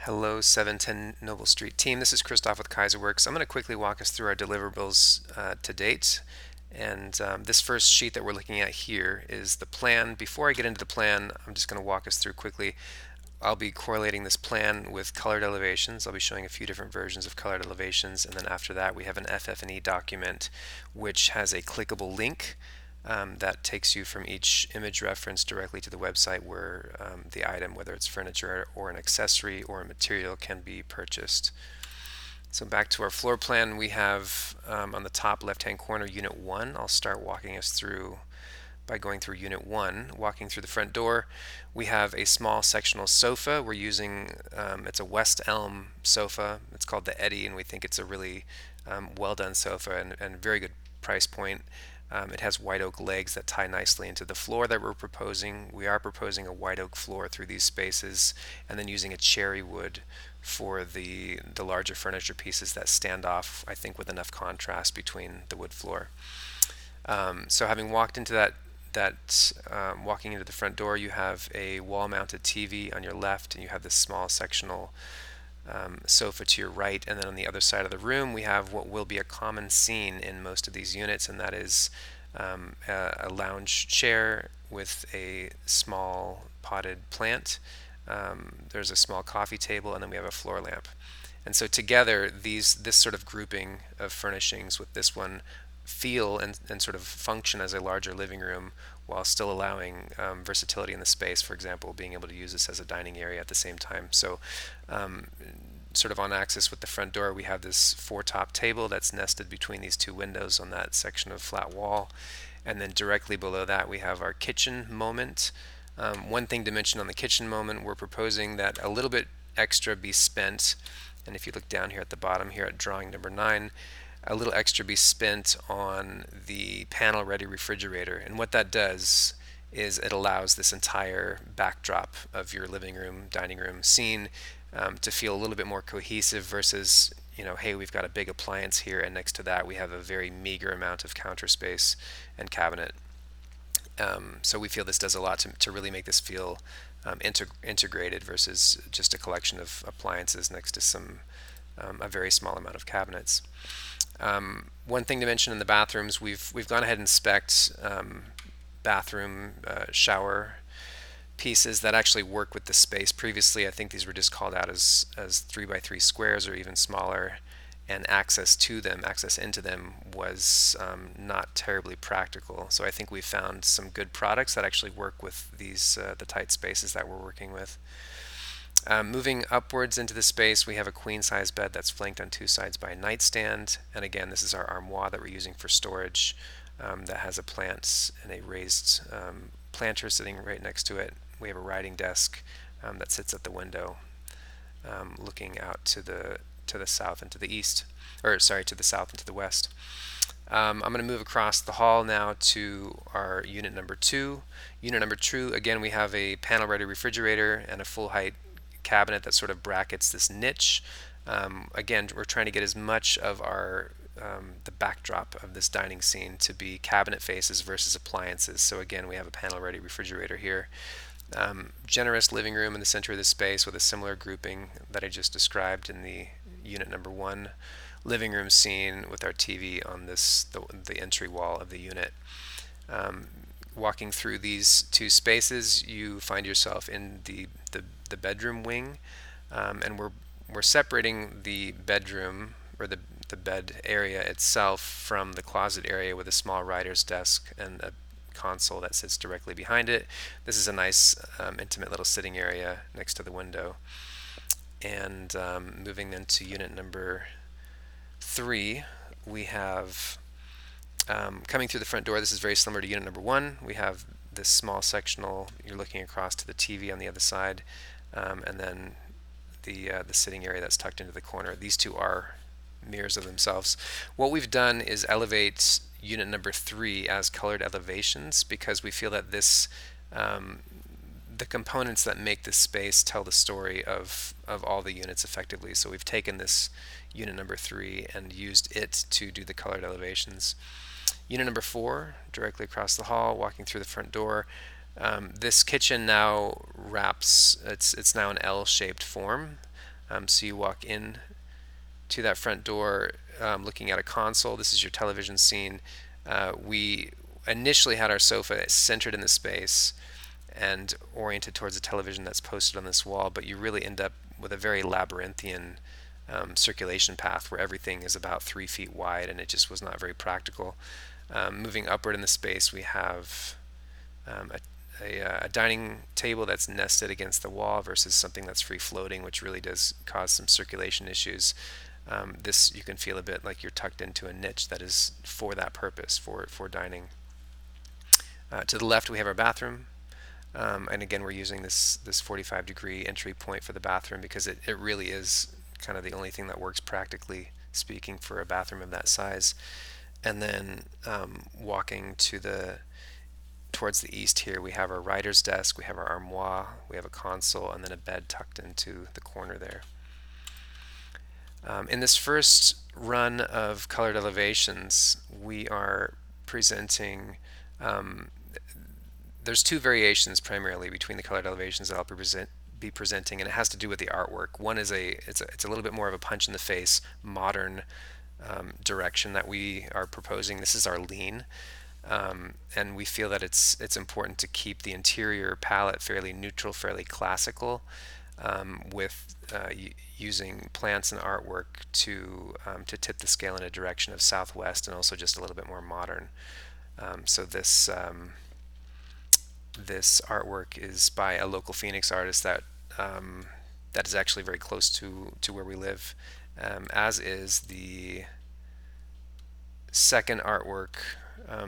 Hello, 710 Noble Street team. This is Christoph with Kaiserworks. I'm going to quickly walk us through our deliverables to date. And this first sheet that we're looking at here is the plan. Before I get into the plan, I'm just going to walk us through quickly. I'll be correlating this plan with colored elevations. I'll be showing a few different versions of colored elevations. And then after that, we have an FF&E document which has a clickable link that takes you from each image reference directly to the website where the item, whether it's furniture or an accessory or a material, can be purchased. So back to our floor plan, we have on the top left-hand corner Unit 1. I'll start walking us through by going through Unit 1. Walking through the front door, we have a small sectional sofa. We're using, it's a West Elm sofa. It's called the Eddy, and we think it's a really well done sofa and very good price point. It has white oak legs that tie nicely into the floor that we're proposing. We are proposing a white oak floor through these spaces and then using a cherry wood for the larger furniture pieces that stand off, I think, with enough contrast between the wood floor. So having walked into walking into the front door, you have a wall-mounted TV on your left, and you have this small sectional sofa to your right, and then on the other side of the room we have what will be a common scene in most of these units, and that is a lounge chair with a small potted plant. There's a small coffee table, and then we have a floor lamp. And so together, this sort of grouping of furnishings with this one feel and sort of function as a larger living room while still allowing versatility in the space. For example, being able to use this as a dining area at the same time. So sort of on axis with the front door, we have this four-top table that's nested between these two windows on that section of flat wall. And then directly below that, we have our kitchen moment. One thing to mention on the kitchen moment, we're proposing that a little bit extra be spent. And if you look down here at the bottom here at drawing number 9, a little extra be spent on the panel ready refrigerator. And what that does is it allows this entire backdrop of your living room, dining room scene to feel a little bit more cohesive versus, hey, we've got a big appliance here, and next to that we have a very meager amount of counter space and cabinet. So we feel this does a lot to really make this feel integrated versus just a collection of appliances next to a very small amount of cabinets. One thing to mention in the bathrooms, we've gone ahead and spec'd bathroom shower pieces that actually work with the space. Previously, I think these were just called out as 3x3 squares or even smaller, and access into them was not terribly practical. So I think we found some good products that actually work with the tight spaces that we're working with. Moving upwards into the space, we have a queen size bed that's flanked on two sides by a nightstand. And again, this is our armoire that we're using for storage that has a plant and a raised planter sitting right next to it. We have a writing desk that sits at the window looking out to the south and to the east, or sorry, to the south and to the west. I'm going to move across the hall now to our unit number 2. Unit number 2, again, we have a panel ready refrigerator and a full height cabinet that sort of brackets this niche. Again, we're trying to get as much of the backdrop of this dining scene to be cabinet faces versus appliances. So again, we have a panel ready refrigerator here. Generous living room in the center of the space with a similar grouping that I just described in the unit number 1 living room scene with our TV on the entry wall of the unit. Walking through these two spaces, you find yourself in the bedroom wing, and we're separating the bedroom or the bed area itself from the closet area with a small writer's desk and a console that sits directly behind it. This is a nice intimate little sitting area next to the window. And moving then to unit number 3, we have coming through the front door. This is very similar to unit number 1. We have this small sectional, you're looking across to the TV on the other side, and then the sitting area that's tucked into the corner. These two are mirrors of themselves. What we've done is elevate unit number 3 as colored elevations because we feel that the components that make this space tell the story of all the units effectively. So we've taken this unit number 3 and used it to do the colored elevations. Unit number 4, directly across the hall, walking through the front door. This kitchen now wraps, it's now an L-shaped form. So you walk in to that front door, looking at a console. This is your television scene. We initially had our sofa centered in the space and oriented towards a television that's posted on this wall, but you really end up with a very labyrinthian circulation path where everything is about 3 feet wide, and it just was not very practical. Moving upward in the space, we have a dining table that's nested against the wall versus something that's free floating, which really does cause some circulation issues. This, you can feel a bit like you're tucked into a niche that is for that purpose, for dining. To the left, we have our bathroom. And again, we're using this 45-degree entry point for the bathroom because it really is kind of the only thing that works practically speaking for a bathroom of that size. And then walking towards the east here, we have our writer's desk, we have our armoire, we have a console, and then a bed tucked into the corner there. In this first run of colored elevations, we are presenting, there's two variations primarily between the colored elevations that I'll be presenting, and it has to do with the artwork. One is it's a little bit more of a punch in the face, modern direction that we are proposing. This is our lean. And we feel that it's important to keep the interior palette fairly neutral, fairly classical, with using plants and artwork to tip the scale in a direction of Southwest and also just a little bit more modern. So this artwork is by a local Phoenix artist that is actually very close to where we live, as is the second artwork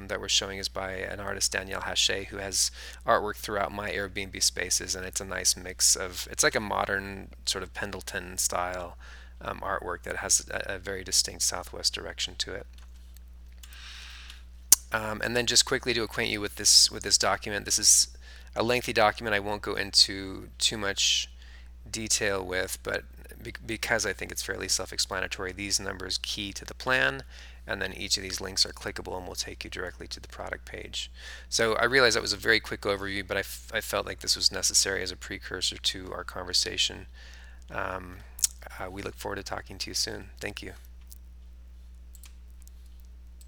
that we're showing is by an artist, Danielle Hachet, who has artwork throughout my Airbnb spaces, and it's a nice mix of, it's like a modern sort of Pendleton style artwork that has a very distinct Southwest direction to it. And then just quickly to acquaint you with this document, this is a lengthy document I won't go into too much detail with, but because I think it's fairly self-explanatory, these numbers key to the plan, and then each of these links are clickable and will take you directly to the product page. So I realize that was a very quick overview, but I felt like this was necessary as a precursor to our conversation. We look forward to talking to you soon. Thank you.